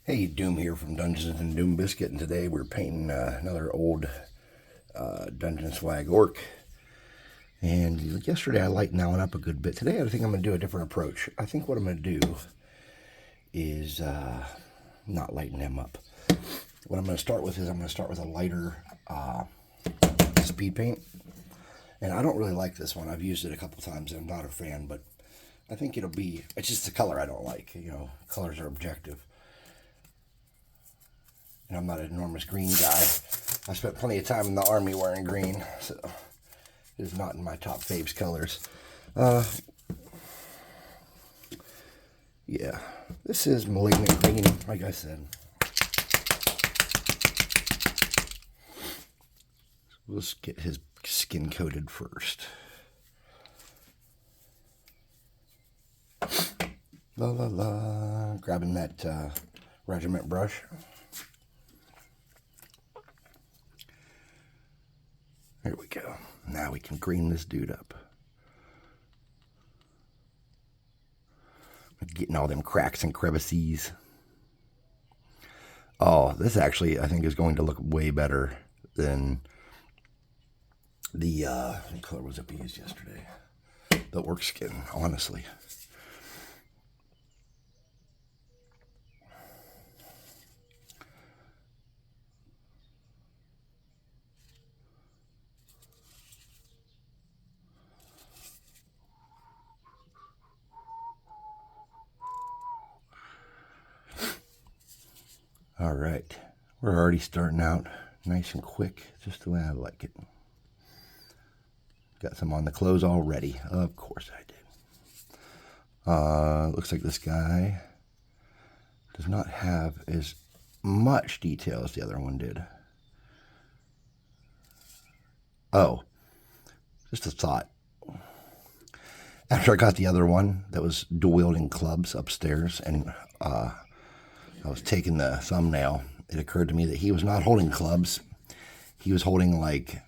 Hey, Doom here from Dungeons and Doom Biscuit, and today we're painting another old DungeonSwag orc. And yesterday I lightened that one up a good bit. Today I think I'm going to do a different approach. I think what I'm going to do is not lighten him up. What I'm going to start with is I'm going to start with a lighter speed paint. And I don't really like this one. I've used it a couple times and I'm not a fan, but I think it's just the color I don't like. You know, colors are objective. And I'm not an enormous green guy. I spent plenty of time in the army wearing green, so it is not in my top faves colors. Yeah, this is Malignant Green, like I said. Let's get his skin coated first. La la la. Grabbing that regiment brush. There we go. Now we can green this dude up. Getting all them cracks and crevices. Oh, this actually, I think, is going to look way better than the, what color was it we used yesterday? The orc skin, honestly. All right, we're already starting out nice and quick, just the way I like it. Got some on the clothes already. Of course I did. Looks like this guy does not have as much detail as the other one did. Oh, just a thought. After I got the other one that was dual-wielding clubs upstairs, and I was taking the thumbnail, it occurred to me that he was not holding clubs. He was holding like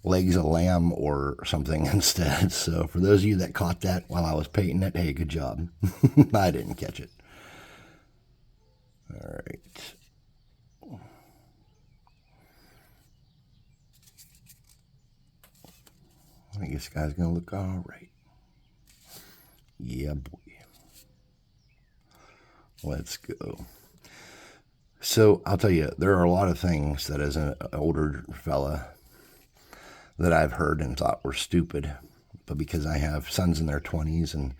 legs of lamb or something instead. So for those of you that caught that while I was painting it, hey, good job. I didn't catch it. All right. I think this guy's going to look all right. Yeah, boy. Let's go. So I'll tell you, there are a lot of things that as an older fella that I've heard and thought were stupid. But because I have sons in their 20s and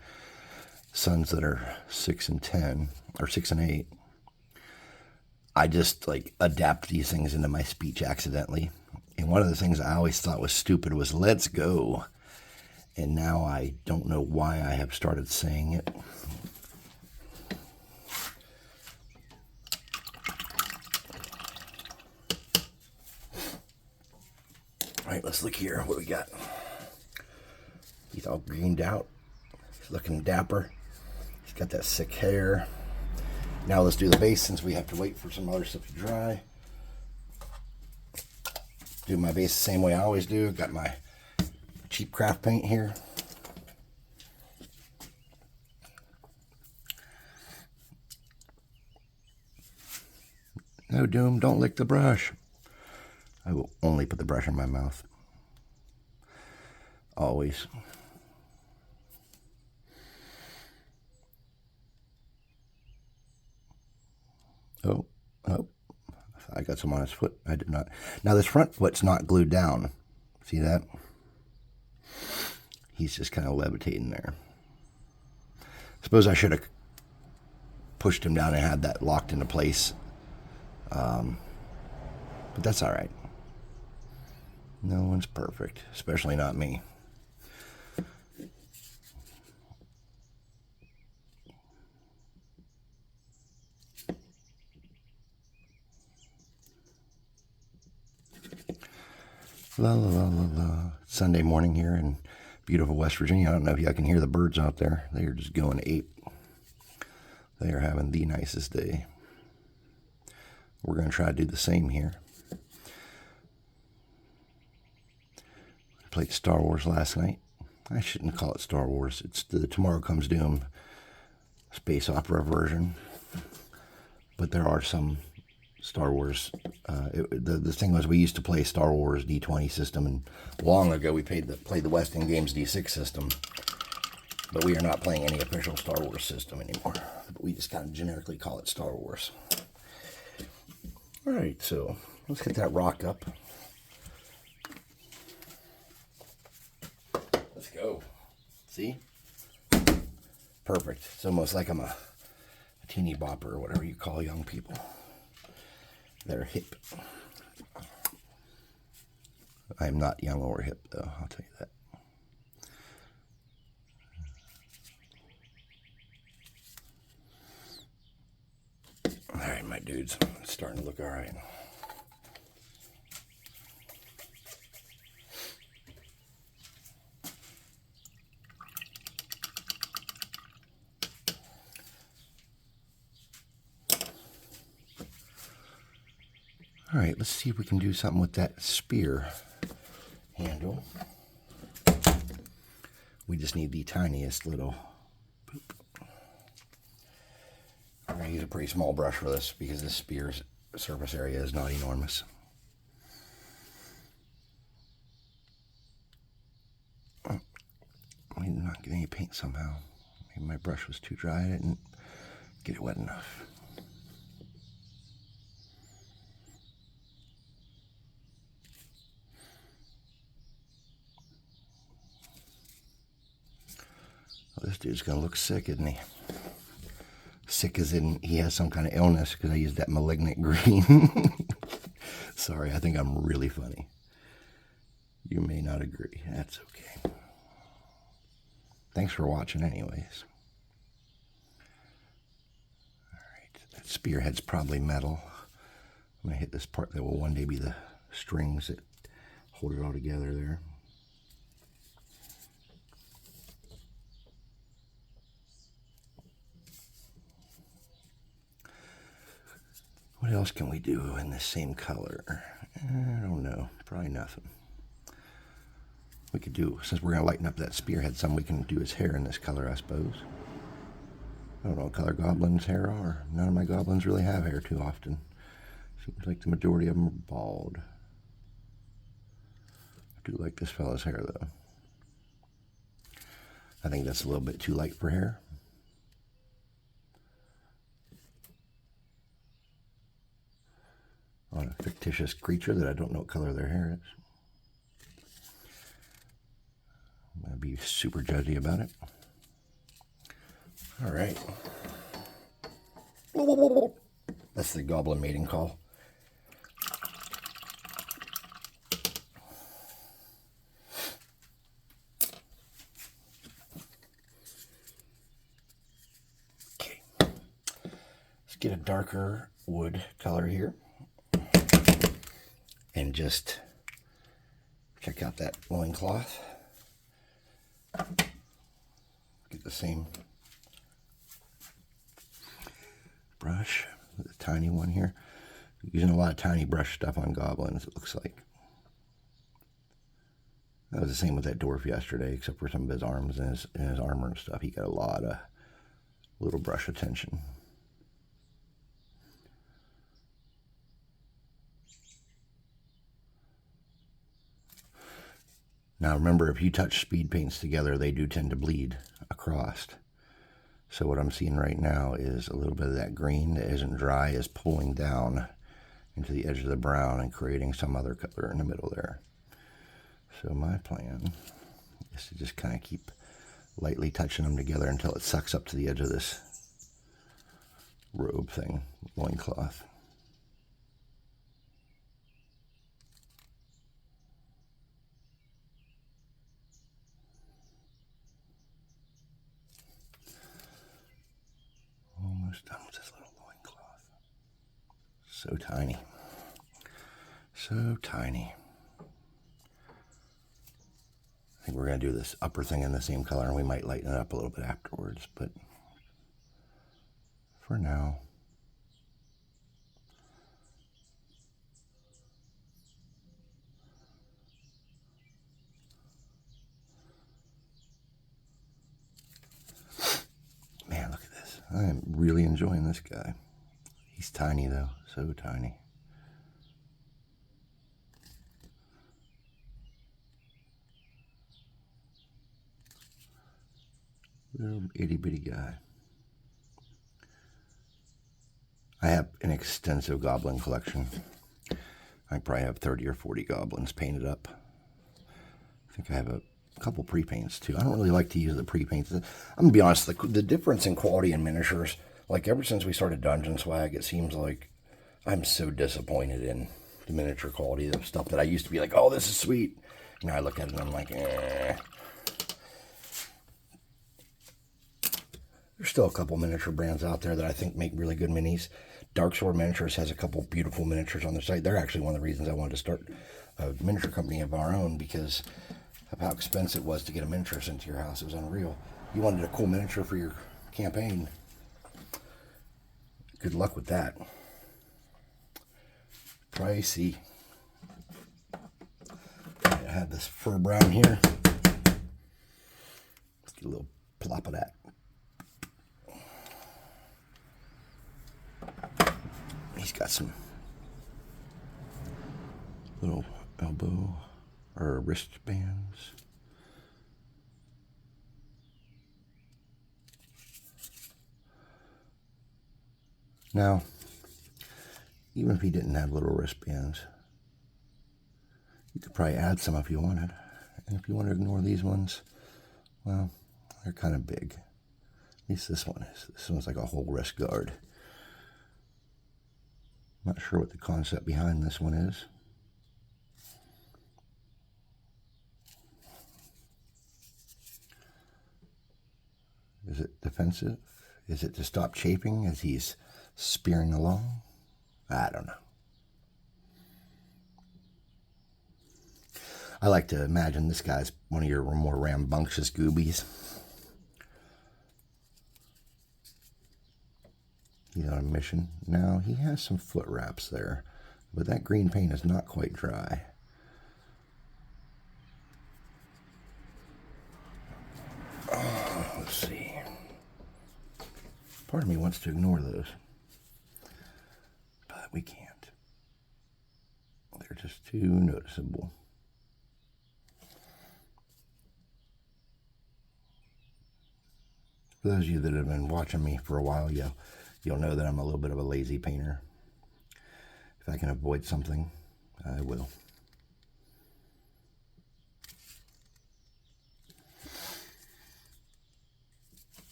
sons that are 6 and 10 or 6 and 8, I just like adapt these things into my speech accidentally. And one of the things I always thought was stupid was "let's go." And now I don't know why I have started saying it. All right, let's look here. What do we got? He's all greened out. He's looking dapper. He's got that sick hair. Now let's do the base since we have to wait for some other stuff to dry. Do my base the same way I always do. Got my cheap craft paint here. No, Doom, don't lick the brush. I will only put the brush in my mouth. Always. Oh. I got some on his foot. I did not. Now this front foot's not glued down. See that? He's just kind of levitating there. Suppose I should have pushed him down and had that locked into place. But that's all right. No one's perfect, especially not me. La la la la la. Sunday morning here in beautiful West Virginia. I don't know if y'all can hear the birds out there. They are just going ape. They are having the nicest day. We're going to try to do the same here. I played Star Wars last night. I shouldn't call it Star Wars. It's the Tomorrow Comes Doom space opera version. but there are some Star Wars. The thing was, we used to play Star Wars D20 system, and long ago we played the Weston Games D6 system, but we are not playing any official Star Wars system anymore. But we just kind of generically call it Star Wars. All right, so let's hit that rock up. Let's go. See? Perfect. It's almost like I'm a teeny bopper or whatever you call young people. They're hip. I'm not young or hip, though, I'll tell you that. All right, my dudes, it's starting to look all right. All right, let's see if we can do something with that spear handle. We just need the tiniest little boop. I'm going to use a pretty small brush for this because this spear's surface area is not enormous. Oh, I did not get any paint somehow. Maybe my brush was too dry. I didn't get it wet enough. This dude's gonna look sick, isn't he? Sick as in he has some kind of illness because I used that malignant green. Sorry, I think I'm really funny. You may not agree. That's okay. Thanks for watching anyways. Alright, that spearhead's probably metal. I'm gonna hit this part that will one day be the strings that hold it all together there. What else can we do in the same color? I don't know. Probably nothing. We could do, since we're going to lighten up that spearhead some, we can do his hair in this color, I suppose. I don't know what color Goblin's hair are. None of my Goblins really have hair too often. Seems like the majority of them are bald. I do like this fella's hair, though. I think that's a little bit too light for hair. On a fictitious creature that I don't know what color their hair is. I'm going to be super judgy about it. All right. That's the Goblin mating call. Okay. Let's get a darker wood color here. And just check out that loincloth. Get the same brush, the tiny one here. Using a lot of tiny brush stuff on Goblins, it looks like. That was the same with that dwarf yesterday, except for some of his arms and his armor and stuff. He got a lot of little brush attention. Now remember, if you touch speed paints together, they do tend to bleed across. So what I'm seeing right now is a little bit of that green that isn't dry is pulling down into the edge of the brown and creating some other color in the middle there. So my plan is to just kind of keep lightly touching them together until it sucks up to the edge of this robe thing, loincloth. Almost done with this little loincloth. So tiny. So tiny. I think we're going to do this upper thing in the same color, and we might lighten it up a little bit afterwards, but for now. Man, look at this. I am really enjoying this guy. He's tiny though, so tiny. Little itty bitty guy. I have an extensive goblin collection. I probably have 30 or 40 goblins painted up. I think I have a couple pre-paints too. I don't really like to use the pre-paints. I'm gonna be honest, the difference in quality in miniatures, like ever since we started DungeonSwag, it seems like I'm so disappointed in the miniature quality of stuff that I used to be like, oh, this is sweet. Now I look at it and I'm like, eh. There's still a couple miniature brands out there that I think make really good minis. Dark Sword Miniatures has a couple beautiful miniatures on their site. They're actually one of the reasons I wanted to start a miniature company of our own, because of how expensive it was to get a miniature sent to your house. It was unreal. You wanted a cool miniature for your campaign. Good luck with that. Pricey. I have this fur brown here. Let's get a little plop of that. He's got some little elbow or wristbands. Now, even if he didn't have little wristbands, you could probably add some if you wanted. And if you want to ignore these ones, well, they're kind of big. At least this one is. This one's like a whole wrist guard. Not sure what the concept behind this one is. Is it defensive? Is it to stop chafing as he's spearing along? I don't know. I like to imagine this guy's one of your more rambunctious goobies. He's on a mission. Now, he has some foot wraps there, but that green paint is not quite dry. Oh, let's see. Part of me wants to ignore those, but we can't. They're just too noticeable. For those of you that have been watching me for a while, you'll know that I'm a little bit of a lazy painter. If I can avoid something, I will.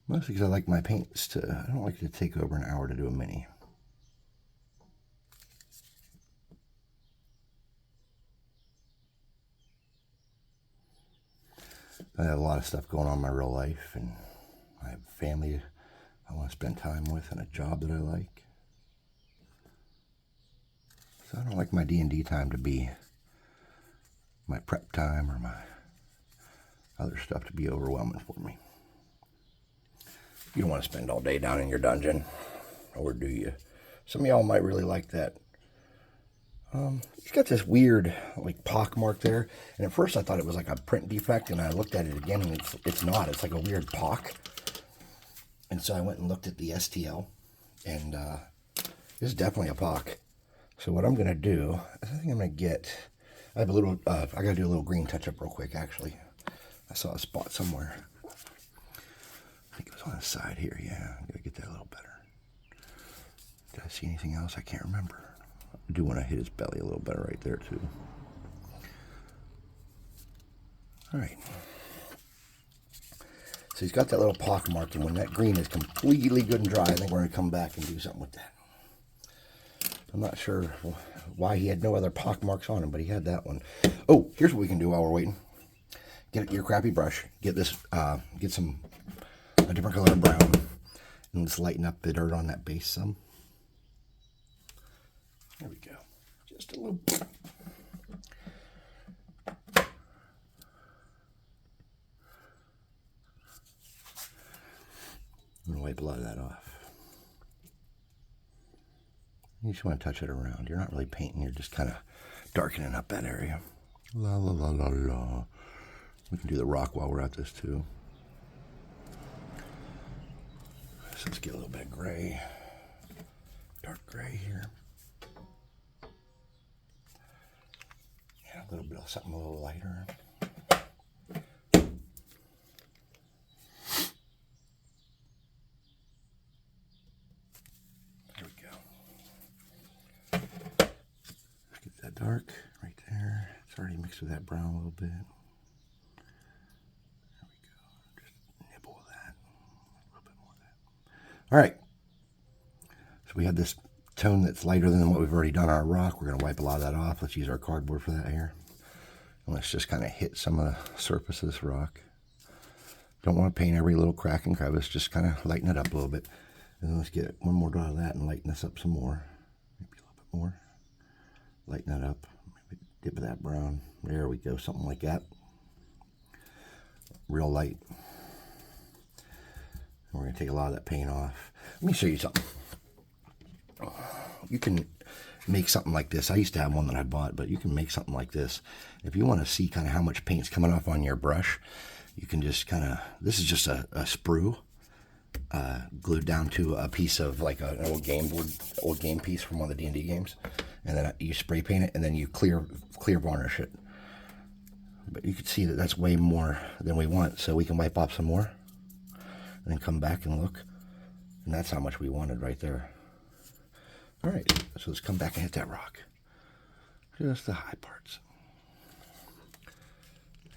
Mostly because I like my paints to, I don't like to take over an hour to do a mini. I have a lot of stuff going on in my real life, and I have family I want to spend time with and a job that I like. So I don't like my D&D time to be my prep time or my other stuff to be overwhelming for me. You don't want to spend all day down in your dungeon, or do you? Some of y'all might really like that. He's got this weird like pock mark there, and at first I thought it was like a print defect, and I looked at it again and it's not. It's like a weird pock. And so I went and looked at the STL, and this is definitely a pock. So what I'm gonna do, I think I'm gonna get, I have a little, I gotta do a little green touch up real quick actually. I saw a spot somewhere. I think it was on the side here, yeah. I'm gonna get that a little better. Did I see anything else? I can't remember. I do want to hit his belly a little better right there too. All right. So he's got that little pock mark, and when that green is completely good and dry, I think we're going to come back and do something with that. I'm not sure why he had no other pock marks on him, but he had that one. Oh, here's what we can do while we're waiting. Get your crappy brush. Get this, get a different color of brown, and let's lighten up the dirt on that base some. There we go. Just a little. I'm going to wipe a lot of that off. You just want to touch it around. You're not really painting. You're just kind of darkening up that area. La la la la la. We can do the rock while we're at this too. So let's get a little bit of gray. something a little lighter. There we go. Let's get that dark right there. It's already mixed with that brown a little bit. There we go. Just nibble with that. A little bit more of that. All right. So we have this tone that's lighter than what we've already done on our rock. We're going to wipe a lot of that off. Let's use our cardboard for that here. And let's just kind of hit some of the surface of this rock. Don't want to paint every little crack and crevice. Just kind of lighten it up a little bit. And then let's get one more dot of that and lighten this up some more. Maybe a little bit more. Lighten that up. Maybe dip of that brown. There we go. Something like that. Real light. And we're going to take a lot of that paint off. Let me show you something. You can make something like this. I used to have one that I bought, but you can make something like this. If you want to see kind of how much paint's coming off on your brush, you can just kind of, this is just a sprue glued down to a piece of like an old game piece from one of the D&D games. And then you spray paint it and then you clear varnish it. But you can see that that's way more than we want. So we can wipe off some more and then come back and look. And that's how much we wanted right there. All right, so let's come back and hit that rock. Just the high parts.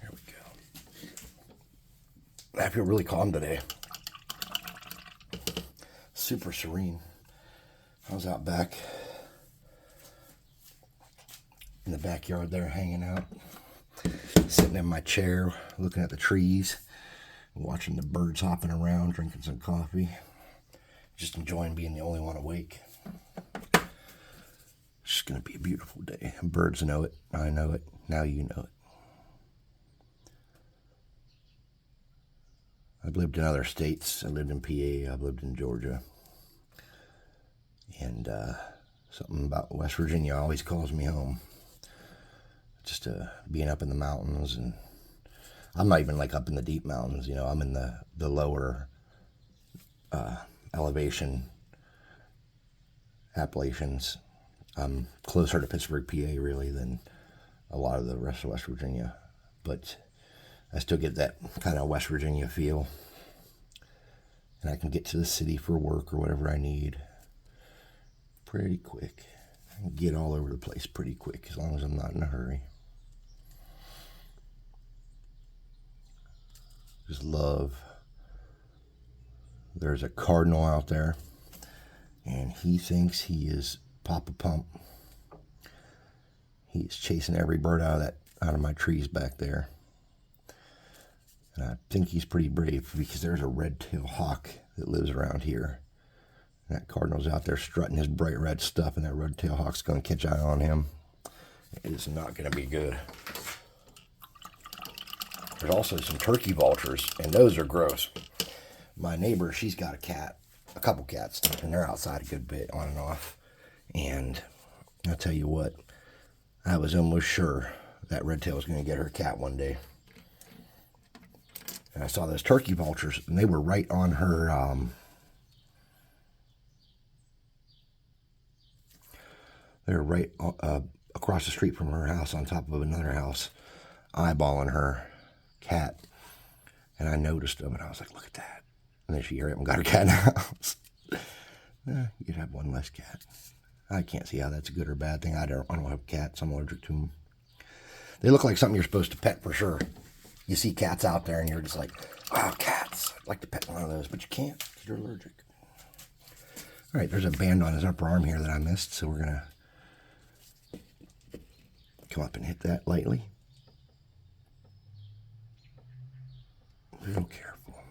There we go. I feel really calm today. Super serene. I was out back in the backyard there hanging out. Sitting in my chair, looking at the trees, watching the birds hopping around, drinking some coffee. Just enjoying being the only one awake. It's just going to be a beautiful day. Birds know it. I know it. Now you know it. I've lived in other states. I lived in PA. I've lived in Georgia. And something about West Virginia always calls me home. Just being up in the mountains. And I'm not even like up in the deep mountains. You know, I'm in the lower elevation Appalachians. I'm closer to Pittsburgh, PA, really, than a lot of the rest of West Virginia. But I still get that kind of West Virginia feel. And I can get to the city for work or whatever I need pretty quick. I can get all over the place pretty quick as long as I'm not in a hurry. Just love. There's a cardinal out there, and he thinks he is Papa Pump. He's chasing every bird out of my trees back there. And I think he's pretty brave because there's a red-tailed hawk that lives around here. And that cardinal's out there strutting his bright red stuff, and that red-tailed hawk's going to catch eye on him. It is not going to be good. There's also some turkey vultures, and those are gross. My neighbor, she's got a couple cats, and they're outside a good bit on and off. And I'll tell you what, I was almost sure that Redtail was going to get her cat one day. And I saw those turkey vultures, and they were right on her, they were right across the street from her house on top of another house, eyeballing her cat. And I noticed them, and I was like, look at that. And then she hurried up and got her cat in the house. You'd have one less cat. I can't see how that's a good or bad thing. I don't have cats. I'm allergic to them. They look like something you're supposed to pet for sure. You see cats out there and you're just like, oh, cats. I'd like to pet one of those, but you can't because you're allergic. All right, there's a band on his upper arm here that I missed, so we're going to come up and hit that lightly. Real careful.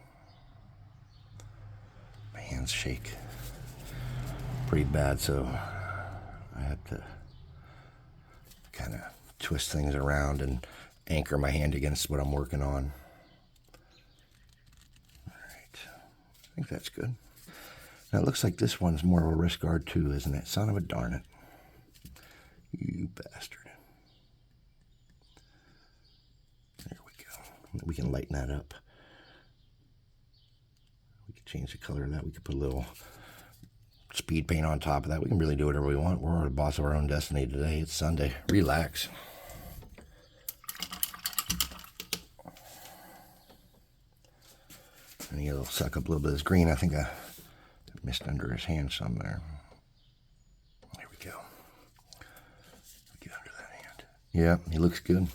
My hands shake pretty bad, so I have to kind of twist things around and anchor my hand against what I'm working on. All right, I think that's good. Now it looks like this one's more of a wrist guard too, isn't it? Son of a darn it. You bastard. There we go. We can lighten that up. We can change the color of that. We could put a little speed paint on top of that. We can really do whatever we want. We're the boss of our own destiny today. It's Sunday. Relax. And he'll suck up a little bit of this green. I think I missed under his hand some there. There we go. Get under that hand. Yeah, he looks good.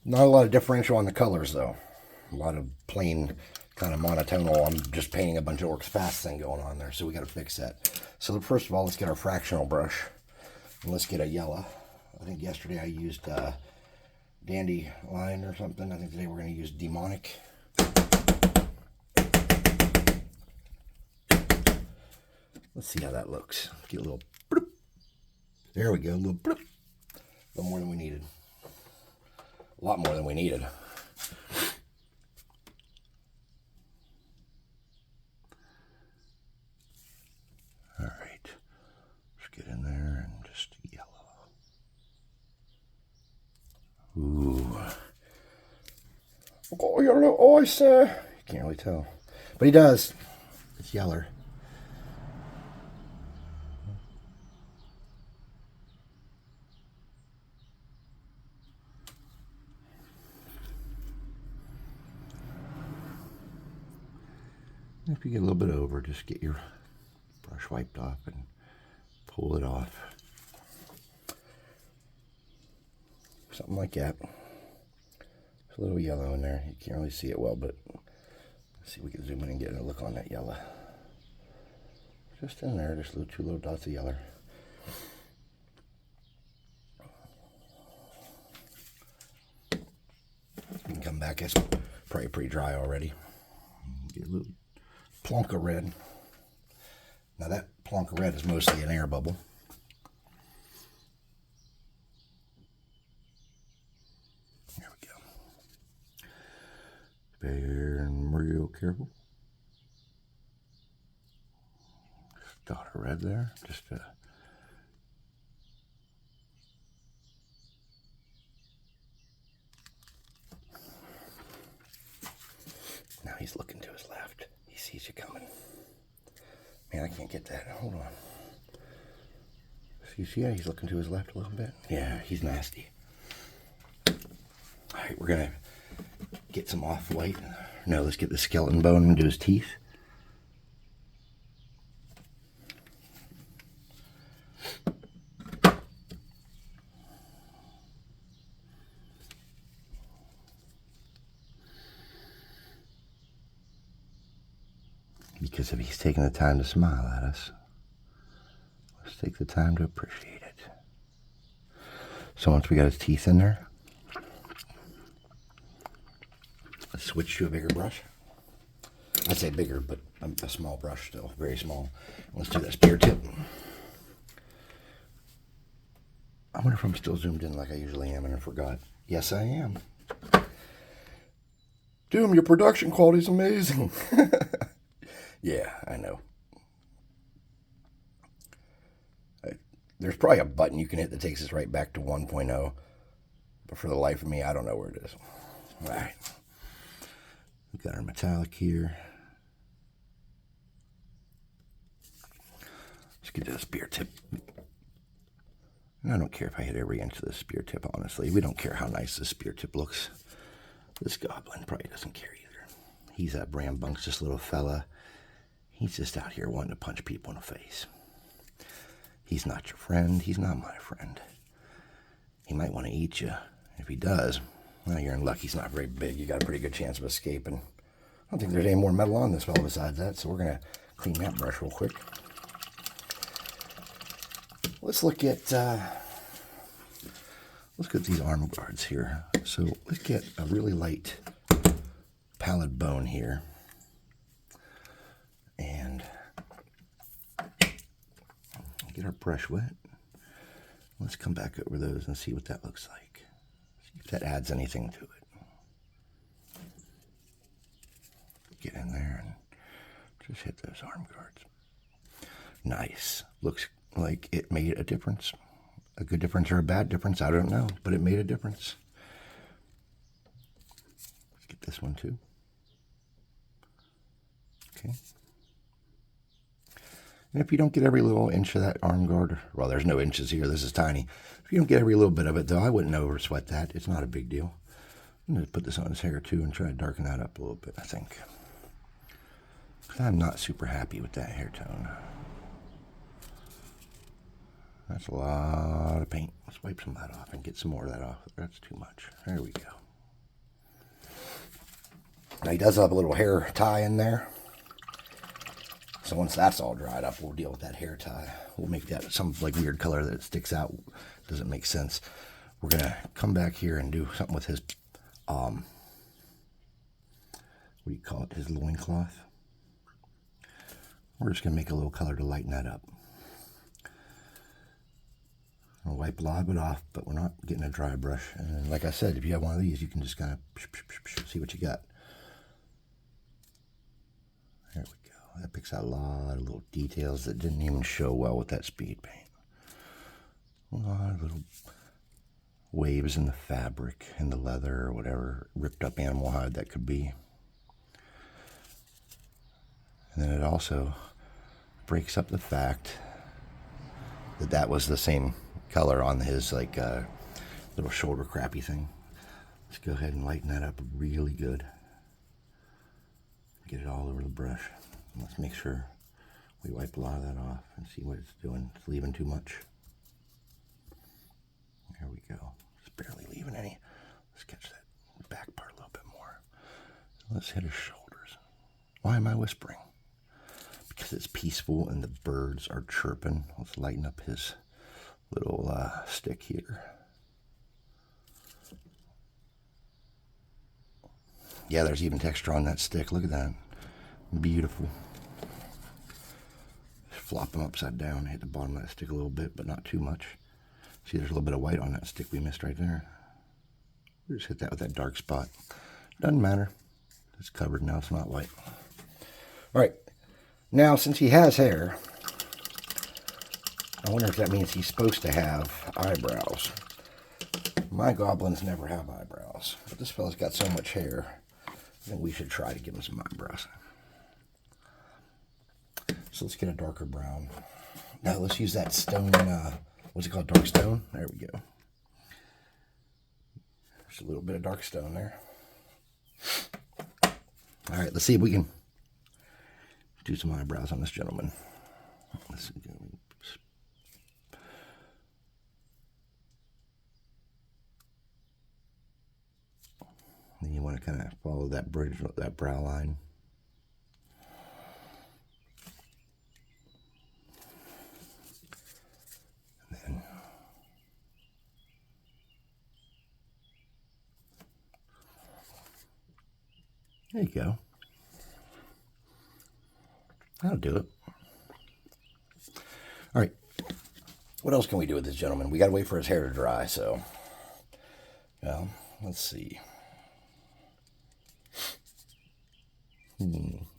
Not a lot of differential on the colors, though. A lot of plain, kind of monotonal. I'm just painting a bunch of orcs fast thing going on there, so we got to fix that. So first of all, let's get our fractional brush. And let's get a yellow. I think yesterday I used Dandelion or something. I think today we're going to use Demonic. Let's see how that looks. Get a little bloop. There we go, a little bloop. A little more than we needed. A lot more than we needed. All right, let's get in there and just yellow. Ooh. Oh, your little eyes, sir. You can't really tell, but he does. It's yeller. If you get a little bit over, just get your brush wiped off and pull it off. Something like that. There's a little yellow in there. You can't really see it well, but let's see if we can zoom in and get a look on that yellow. Just in there, just two little dots of yellow. You can come back, it's probably pretty dry already. Get a little plonk of red. Now that plonk of red is mostly an air bubble. There we go. Being real careful. Just dot of red there. Just now he's looking to his left. He sees you coming. Man, I can't get that. Hold on. See, yeah, he's looking to his left a little bit. Yeah, he's nasty. All right, we're going to get some off-white. No, let's get the skeleton bone into his teeth. Because if he's taking the time to smile at us, let's take the time to appreciate it. So once we got his teeth in there, let's switch to a bigger brush. I'd say bigger, but a small brush still, very small. Let's do that spear tip. I wonder if I'm still zoomed in like I usually am and I forgot. Yes, I am. Doom, your production quality is amazing. Yeah, I know. There's probably a button you can hit that takes us right back to 1.0. But for the life of me, I don't know where it is. All right. We've got our metallic here. Let's get to the spear tip. And I don't care if I hit every inch of the spear tip, honestly. We don't care how nice this spear tip looks. This goblin probably doesn't care either. He's a rambunctious little fella. He's just out here wanting to punch people in the face. He's not your friend. He's not my friend. He might want to eat you. If he does, well, you're in luck. He's not very big. You got a pretty good chance of escaping. I don't think there's any more metal on this fellow besides that, so we're going to clean that brush real quick. Let's look at these arm guards here. So let's get a really light pallid bone here. And get our brush wet. Let's come back over those and see what that looks like. See if that adds anything to it. Get in there and just hit those arm guards. Nice. Looks like it made a difference. A good difference or a bad difference, I don't know, but it made a difference. Let's get this one too. Okay. And if you don't get every little inch of that arm guard, well, there's no inches here, this is tiny. If you don't get every little bit of it, though, I wouldn't over sweat that. It's not a big deal. I'm going to put this on his hair, too, and try to darken that up a little bit, I think. I'm not super happy with that hair tone. That's a lot of paint. Let's wipe some of that off and get some more of that off. That's too much. There we go. Now he does have a little hair tie in there. So once that's all dried up, we'll deal with that hair tie. We'll make that some like weird color that sticks out. Doesn't make sense. We're going to come back here and do something with his, what do you call it? His loincloth. We're just going to make a little color to lighten that up. I'll wipe a lot of it off, but we're not getting a dry brush. And like I said, if you have one of these, you can just kind of see what you got. There we go. That picks out a lot of little details that didn't even show well with that speed paint. A lot of little waves in the fabric, in the leather, or whatever ripped up animal hide that could be. And then it also breaks up the fact that that was the same color on his like little shoulder crappy thing. Let's go ahead and lighten that up really good. Get it all over the brush. Let's make sure we wipe a lot of that off and see what it's doing. It's leaving too much. There we go. It's barely leaving any. Let's catch that back part a little bit more. Let's hit his shoulders. Why am I whispering? Because it's peaceful and the birds are chirping. Let's lighten up his little stick here. Yeah, there's even texture on that stick. Look at that. Beautiful. Flop them upside down. Hit the bottom of that stick a little bit, but not too much. See, there's a little bit of white on that stick we missed right there. We'll just hit that with that dark spot. Doesn't matter. It's covered now. It's not white. All right. Now, since he has hair, I wonder if that means he's supposed to have eyebrows. My goblins never have eyebrows, but this fella's got so much hair, I think we should try to give him some eyebrows. So let's get a darker brown. Now let's use that stone, what's it called, dark stone? There we go. There's a little bit of dark stone there. All right, let's see if we can do some eyebrows on this gentleman. Let's go. Then you want to kind of follow that bridge, that brow line. And then there you go. That'll do it. All right. What else can we do with this gentleman? We got to wait for his hair to dry, so. Well, let's see.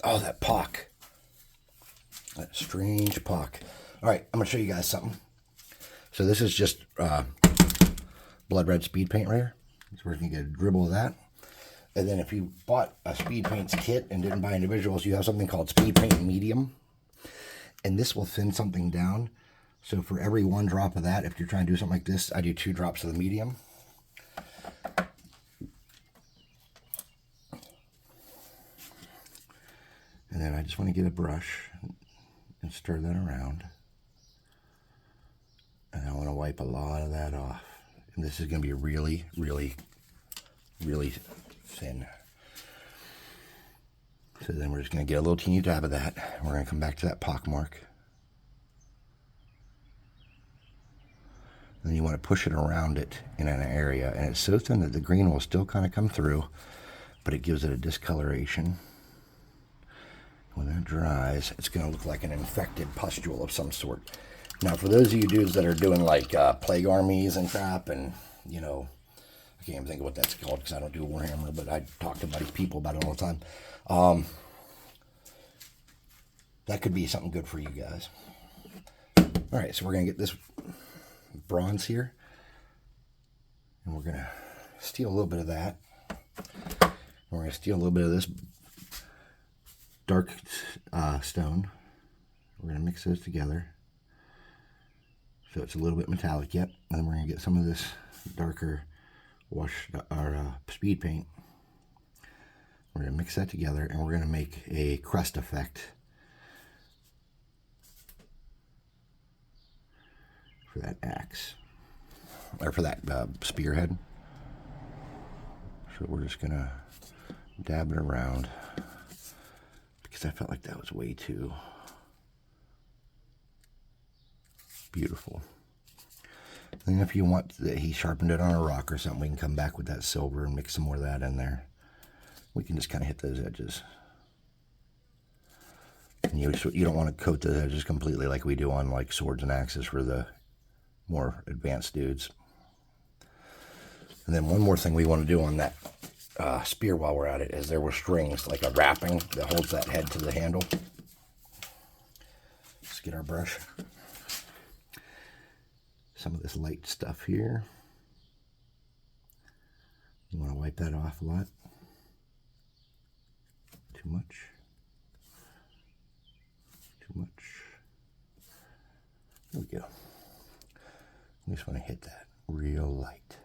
Oh, that pock. That strange pock. All right, I'm going to show you guys something. So this is just blood red speed paint right here. So we're going to get a dribble of that. And then if you bought a speed paints kit and didn't buy individuals, you have something called speed paint medium. And this will thin something down. So for every 1 drop of that, if you're trying to do something like this, I do 2 drops of the medium. And then I just want to get a brush and stir that around. And I want to wipe a lot of that off. And this is going to be really, really, really thin. So then we're just going to get a little teeny dab of that. We're going to come back to that pock mark. And then you want to push it around it in an area. And it's so thin that the green will still kind of come through, but it gives it a discoloration. When that dries, it's going to look like an infected pustule of some sort. Now, for those of you dudes that are doing like plague armies and crap, and, you know, I can't even think of what that's called because I don't do Warhammer, but I talk to people about it all the time. That could be something good for you guys. All right, so we're going to get this bronze here, and we're going to steal a little bit of that. And we're going to steal a little bit of this dark stone. We're going to mix those together so it's a little bit metallic yet. And then we're going to get some of this darker speed paint. We're going to mix that together, and we're going to make a crest effect for that axe, or for that spearhead. So we're just going to dab it around, because I felt like that was way too beautiful. And if you want that he sharpened it on a rock or something, we can come back with that silver and mix some more of that in there. We can just kind of hit those edges. And you don't want to coat those edges completely like we do on like swords and axes for the more advanced dudes. And then one more thing we want to do on that spear while we're at it is there were strings, like a wrapping that holds that head to the handle. Let's get our brush. Some of this light stuff here. You want to wipe that off a lot. Too much. Too much. There we go. We just want to hit that real light.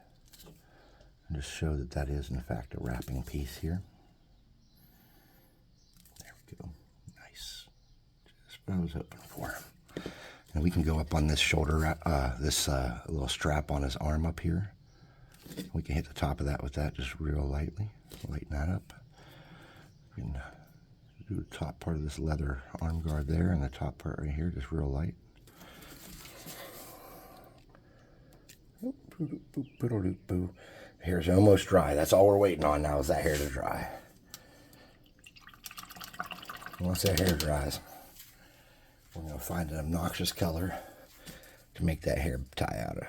And just show that that is in fact a wrapping piece here. There we go. Nice. Just what I was hoping for. And we can go up on this shoulder, this little strap on his arm up here. We can hit the top of that with that just real lightly. Lighten that up. We can do the top part of this leather arm guard there and the top part right here, just real light. Hair's almost dry. That's all we're waiting on now is that hair to dry. Once that hair dries, we're going to find an obnoxious color to make that hair tie out of.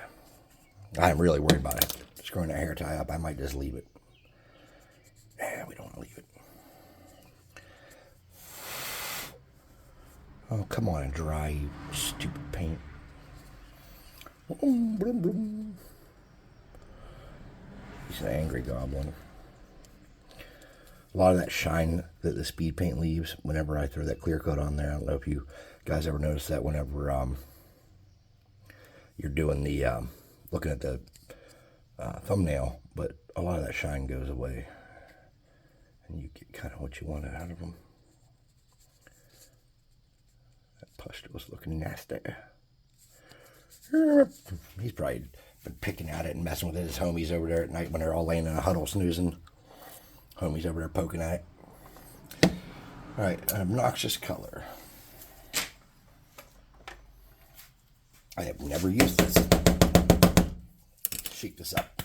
I'm really worried about it. Screwing that hair tie up, I might just leave it. We don't want to leave it. Oh, come on and dry, you stupid paint. He's an angry goblin. A lot of that shine that the speed paint leaves whenever I throw that clear coat on there. I don't know if you guys ever noticed that whenever you're doing the looking at the thumbnail, but a lot of that shine goes away and you get kind of what you wanted out of them. That pustule looking nasty. He's probably been picking at it and messing with it. His homies over there at night when they're all laying in a huddle snoozing. Homies over there poking at it. Alright, an obnoxious color. I have never used this. Shake this up.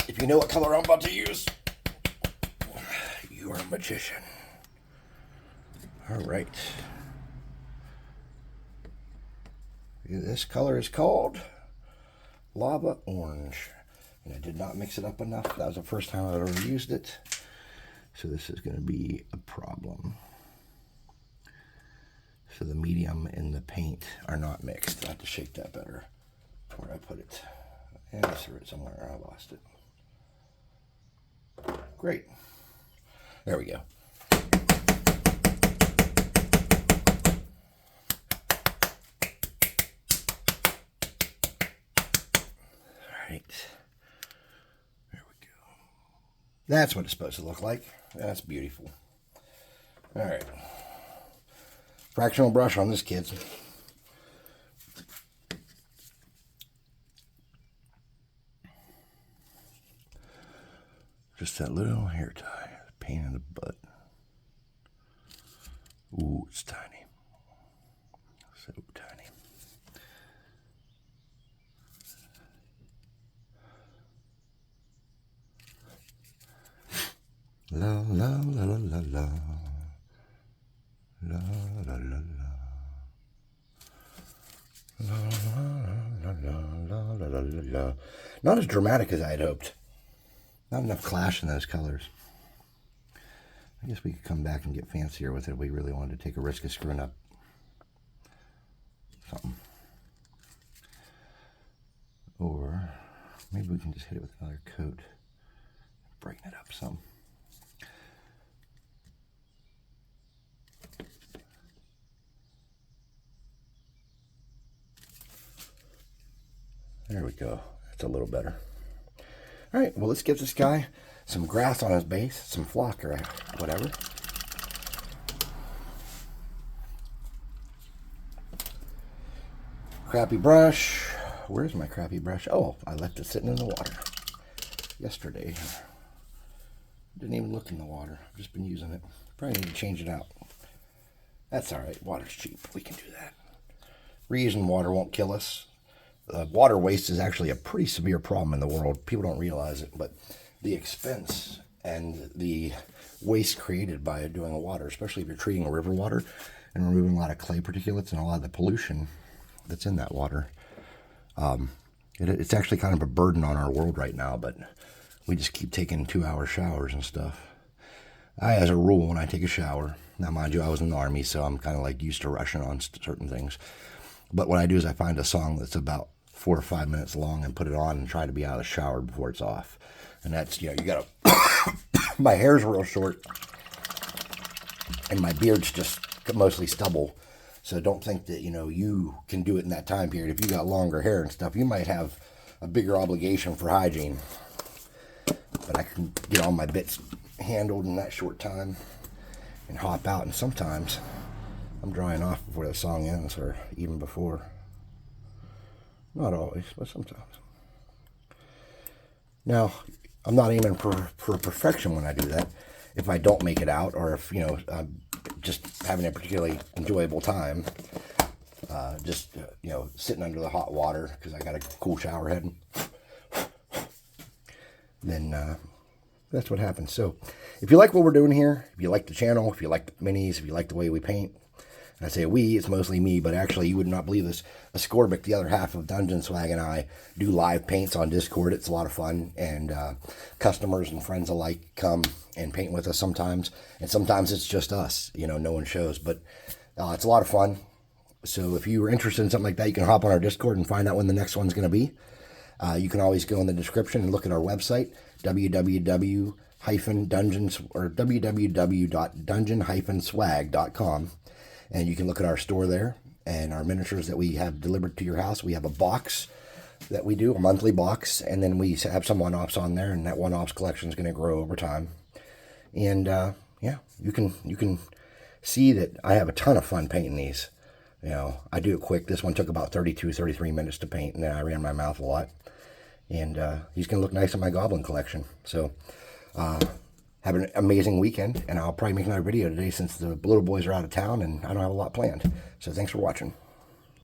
If you know what color I'm about to use, you are a magician. Alright. This color is called Lava Orange. And I did not mix it up enough. That was the first time I've ever used it. So this is going to be a problem. So the medium and the paint are not mixed. I have to shake that better before I put it. And I threw it somewhere. I lost it. Great. There we go. All right. That's what it's supposed to look like. That's beautiful. All right. Fractional brush on this, kids. Just that little hair tie. Pain in the butt. Ooh, it's tiny. So tiny. La la la la la la. La la la la. La la la la la la la. Not as dramatic as I had hoped. Not enough clash in those colors. I guess we could come back and get fancier with it if we really wanted to take a risk of screwing up something. Or maybe we can just hit it with another coat. Brighten it up some. There we go. That's a little better. All right, well, let's give this guy some grass on his base, some flock or whatever. Crappy brush. Where's my crappy brush? Oh, I left it sitting in the water yesterday. Didn't even look in the water. I've just been using it. Probably need to change it out. That's all right. Water's cheap. We can do that. Reusing water won't kill us. Water waste is actually a pretty severe problem in the world. People don't realize it, but the expense and the waste created by doing water, especially if you're treating river water and removing a lot of clay particulates and a lot of the pollution that's in that water, it's actually kind of a burden on our world right now, but we just keep taking 2-hour showers and stuff. As a rule, when I take a shower, now mind you, I was in the Army, so I'm kind of like used to rushing on certain things. But what I do is I find a song that's about 4 or 5 minutes long and put it on and try to be out of the shower before it's off. And that's, you gotta, my hair's real short and my beard's just mostly stubble. So don't think that, you can do it in that time period. If you got longer hair and stuff, you might have a bigger obligation for hygiene. But I can get all my bits handled in that short time and hop out. And sometimes I'm drying off before the song ends or even before. Not always, but sometimes. Now, I'm not aiming for perfection when I do that. If I don't make it out, or if, I'm just having a particularly enjoyable time, sitting under the hot water because I got a cool shower head, then that's what happens. So if you like what we're doing here, if you like the channel, if you like the minis, if you like the way we paint, and I say we, it's mostly me, but actually you would not believe this. Ascorbic, the other half of DungeonSwag, and I do live paints on Discord. It's a lot of fun, and customers and friends alike come and paint with us sometimes, and sometimes it's just us. No one shows, but it's a lot of fun. So if you were interested in something like that, you can hop on our Discord and find out when the next one's going to be. You can always go in the description and look at our website, www.dungeon-swag.com. And you can look at our store there and our miniatures that we have delivered to your house. We have a box that we do, a monthly box, and then we have some one-offs on there, and that one-offs collection is going to grow over time. And you can see that I have a ton of fun painting these. I do it quick. This one took about 33 minutes to paint, and then I ran my mouth a lot. And he's going to look nice in my Goblin collection. So have an amazing weekend, and I'll probably make another video today since the little boys are out of town and I don't have a lot planned. So thanks for watching.